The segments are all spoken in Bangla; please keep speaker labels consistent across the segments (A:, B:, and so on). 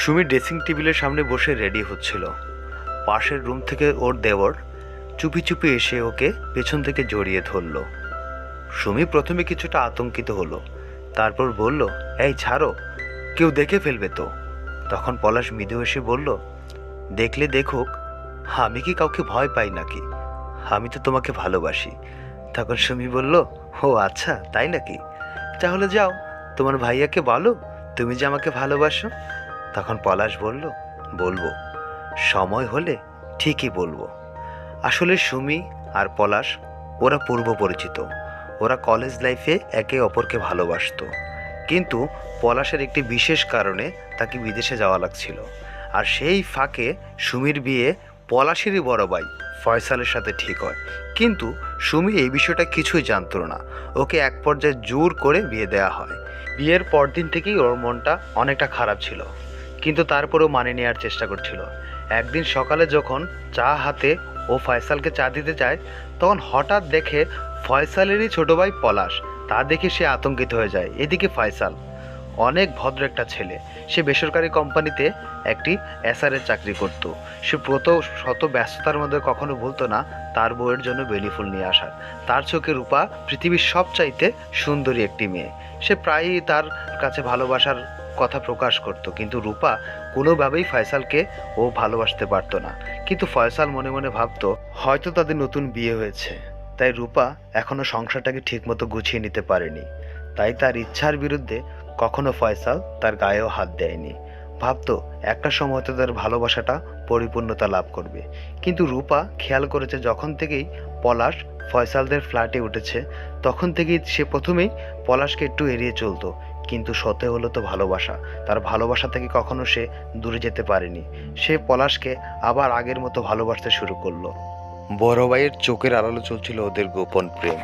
A: সুমি ড্রেসিং টেবিলের সামনে বসে রেডি হচ্ছিল। পাশের রুম থেকে ওর দেওর চুপি চুপি এসে ওকে পেছন থেকে জড়িয়ে ধরল। সুমি প্রথমে কিছুটা আতঙ্কিত হলো, তারপর বলল, এই ছাড়ো, কেউ দেখে ফেলবে তো। তখন পলাশ মৃদু এসে বলল, দেখলে দেখুক, আমি কি কাউকে ভয় পাই নাকি? আমি তো তোমাকে ভালোবাসি। তখন সুমি বলল, ও আচ্ছা তাই নাকি? তাহলে যাও, তোমার ভাইয়াকে বলো তুমি যে আমাকে ভালোবাসো। তখন পলাশ বলল, বলবো, সময় হলে ঠিকই বলবো। আসলে সুমি আর পলাশ ওরা পূর্ব পরিচিত। ওরা কলেজ লাইফে একে অপরকে ভালোবাসতো, কিন্তু পলাশের একটি বিশেষ কারণে তাকে বিদেশে যাওয়া লাগছিল। আর সেই ফাঁকে সুমির বিয়ে পলাশেরই বড় ভাই ফয়সালের সাথে ঠিক হয়। কিন্তু সুমি এই বিষয়টা কিছুই জানতো না। ওকে এক পর্যায়ে জোর করে বিয়ে দেওয়া হয়। বিয়ের পরদিন থেকেই ওর মনটা অনেকটা খারাপ ছিল, কিন্তু তারপরেও মানে নেওয়ার চেষ্টা করছিল। একদিন সকালে যখন চা হাতে ও ফয়সালকে চা দিতে যায়, তখন হঠাৎ দেখে ফয়সালেরই ছোট ভাই পলাশ। তা দেখে সে আতঙ্কিত হয়ে যায়। এদিকে ফয়সাল অনেক ভদ্র একটা ছেলে। সে বেসরকারি কোম্পানিতে একটি এসআরের চাকরি করত। সে শত ব্যস্ততার মধ্যে কখনো ভুলতো না তার বউয়ের জন্য বেলি ফুল নিয়ে আসার। তার চোখে রূপা পৃথিবীর সবচাইতে সুন্দরী একটি মেয়ে। সে প্রায়ই তার কাছে ভালোবাসার কথা প্রকাশ করত, কিন্তু রূপা কোনোভাবেই ফয়সালকে ও ভালোবাসতে পারতো না। কিন্তু ফয়সাল মনে মনে ভাবতো, হয়তো তাদের নতুন বিয়ে হয়েছে, তাই রূপা এখনো সংসারটাকে ঠিকমতো গুছিয়ে নিতে পারেনি। তাই তার ইচ্ছার বিরুদ্ধে কখনো ফয়সাল তার গায়েও হাত দেয়নি। ভাবতো একটা সময় তো তার ভালোবাসাটা পরিপূর্ণতা লাভ করবে। কিন্তু রূপা খেয়াল করেছে, যখন থেকেই পলাশ ফয়সালদের ফ্ল্যাটে উঠেছে, তখন থেকেই সে প্রথমেই পলাশকে একটু এড়িয়ে চলতো। কিন্তু সতে হলো তো ভালোবাসা। তার ভালোবাসা থেকে কখনো সে দূরে যেতে পারেনি। সে পলাশকে আবার আগের মতো ভালোবাসতে শুরু করলো। বড় ভাইয়ের চোখের আড়ালে চলছিল ওদের গোপন প্রেম।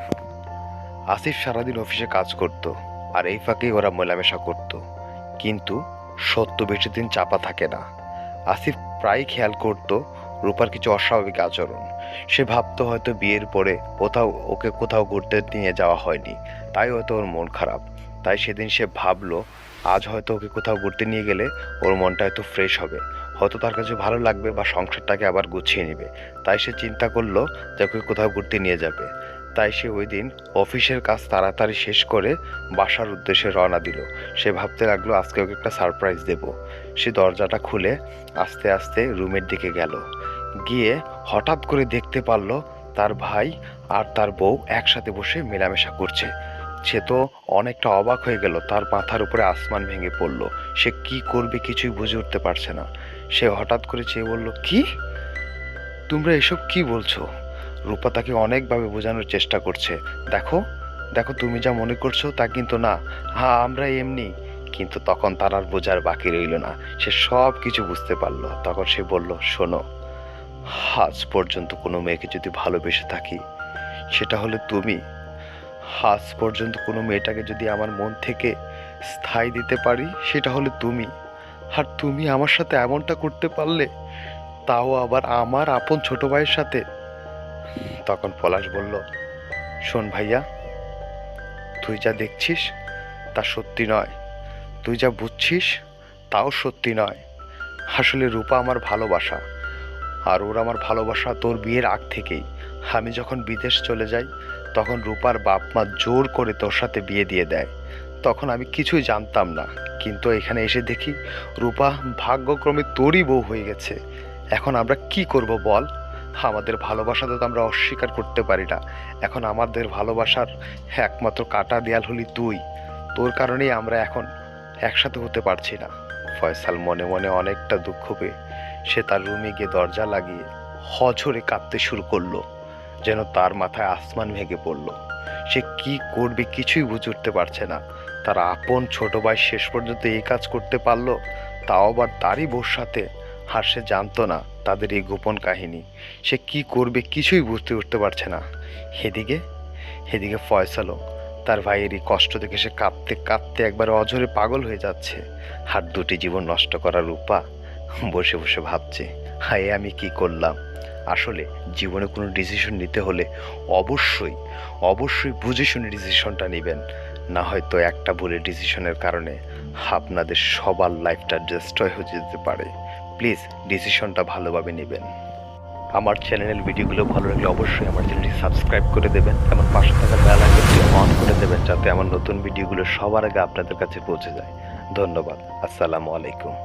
A: আসিফ সারাদিন অফিসে কাজ করত, আর এই ফাঁকেই ওরা মেলামেশা করত। কিন্তু সত্য বেশি দিন চাপা থাকে না। আসিফ প্রায় খেয়াল করত রূপার কিছু অস্বাভাবিক আচরণ। সে ভাবতো হয়তো বিয়ের পরে ওকে কোথাও ঘুরতে নিয়ে যাওয়া হয়নি, তাই হয়তো ওর মন খারাপ। তাই সেদিন সে ভাবলো আজ হয়তো ওকে কোথাও ঘুরতে নিয়ে গেলে ওর মনটা হয়তো ফ্রেশ হবে, হয়তো তার কাছে ভালো লাগবে বা সংসারটাকে আবার গুছিয়ে নেবে। তাই সে চিন্তা করলো যে ওকে কোথাও ঘুরতে নিয়ে যাবে। তাই সে ওই দিন অফিসের কাজ তাড়াতাড়ি শেষ করে বাসার উদ্দেশ্যে রওনা দিল। সে ভাবতে লাগলো আজকে ওকে একটা সারপ্রাইজ দেব। সে দরজাটা খুলে আস্তে আস্তে রুমের দিকে গেল। গিয়ে হঠাৎ করে দেখতে পারল তার ভাই আর তার বউ একসাথে বসে মেলামেশা করছে। সে তো অনেকটা অবাক হয়ে গেল, তার মাথার উপরে আসমান ভেঙে পড়ল। সে কি করবে কিছুই বুঝে উঠতে পারছে না। সে হঠাৎ করে চেয়ে বলল, কি, তোমরা এসব কি বলছো? রূপা তাকে অনেকভাবে বোঝানোর চেষ্টা করছে, দেখো দেখো, তুমি যা মনে করছো তা কিন্তু না, হ্যাঁ আমরা এমনি। কিন্তু তখন তার আর বোঝার বাকি রইল না। সে সব কিছু বুঝতে পারলো। তখন সে বলল, শোনো, আজ পর্যন্ত কোনো মেয়েকে যদি ভালোবেসে থাকি সেটা হলে তুমি। আজ পর্যন্ত কোনো মেয়েটাকে যদি আমার মন থেকে স্থায়ী দিতে পারি সেটা হলে তুমি। আর তুমি আমার সাথে এমনটা করতে পারলে, তাও আবার আমার আপন ছোট ভাইয়ের সাথে। তখন পলাশ বলল, শোন ভাইয়া, তুই যা দেখছিস তা সত্যি নয়, তুই যা বুঝছিস তাও সত্যি নয়। আসলে রূপা আমার ভালোবাসা, আর ওর আমার ভালোবাসা তোর বিয়ের আগ থেকেই। আমি যখন বিদেশ চলে যাই তখন রূপার বাপ মা জোর করে তোর সাথে বিয়ে দিয়ে দেয়। তখন আমি কিছুই জানতাম না, কিন্তু এখানে এসে দেখি রূপা ভাগ্যক্রমে তোরই বউ হয়ে গেছে। এখন আমরা কি করব বল? আমাদের ভালোবাসাতে তো আমরা অস্বীকার করতে পারি না। এখন আমাদের ভালোবাসার একমাত্র কাটা দেয়াল হলি তুই। তোর কারণেই আমরা এখন একসাথে হতে পারছি না। ফয়সাল মনে মনে অনেকটা দুঃখ পেয়ে সে তার রুমে গিয়ে দরজা লাগিয়ে হঝরে কাঁদতে শুরু করলো, যেন তার মাথায় আসমান ভেঙে পড়ল। সে কি করবে কিছুই বুঝে উঠতে পারছে না। তার আপন ছোট ভাই শেষ পর্যন্ত এই কাজ করতে পারলো, তাও আবার তারই বউর সাথে। আর সে জানতো না তাদের এই গোপন কাহিনী। সে কি করবে কিছুই বুঝতে উঠতে পারছে না। এদিকে এদিকে ফয়সালও তার ভাইয়ের এই কষ্ট দেখে সে কাঁদতে কাঁদতে একবার অঝরে পাগল হয়ে যাচ্ছে। আর দুটি জীবন নষ্ট করা রূপা বসে বসে ভাবছে, হায় আমি কি করলাম। আসলে জীবনে কোনো ডিসিশন নিতে হলে অবশ্যই অবশ্যই বুঝে শুনে ডিসিশনটা নেবেন, না হয়তো একটা ভুলের ডিসিশনের কারণে আপনাদের সবার লাইফটা ডিস্ট্রয় হয়ে যেতে পারে। প্লিজ ডিসিশনটা ভালোভাবে নেবেন। আমার চ্যানেলের ভিডিওগুলো ভালো লাগলে অবশ্যই আমার চ্যানেলটি সাবস্ক্রাইব করে দেবেন এবং পাশে থাকা বেল আইকনটি অন করে দেবেন, যাতে আমার নতুন ভিডিওগুলো সবার আগে আপনাদের কাছে পৌঁছে যায়। ধন্যবাদ। আসসালামু আলাইকুম।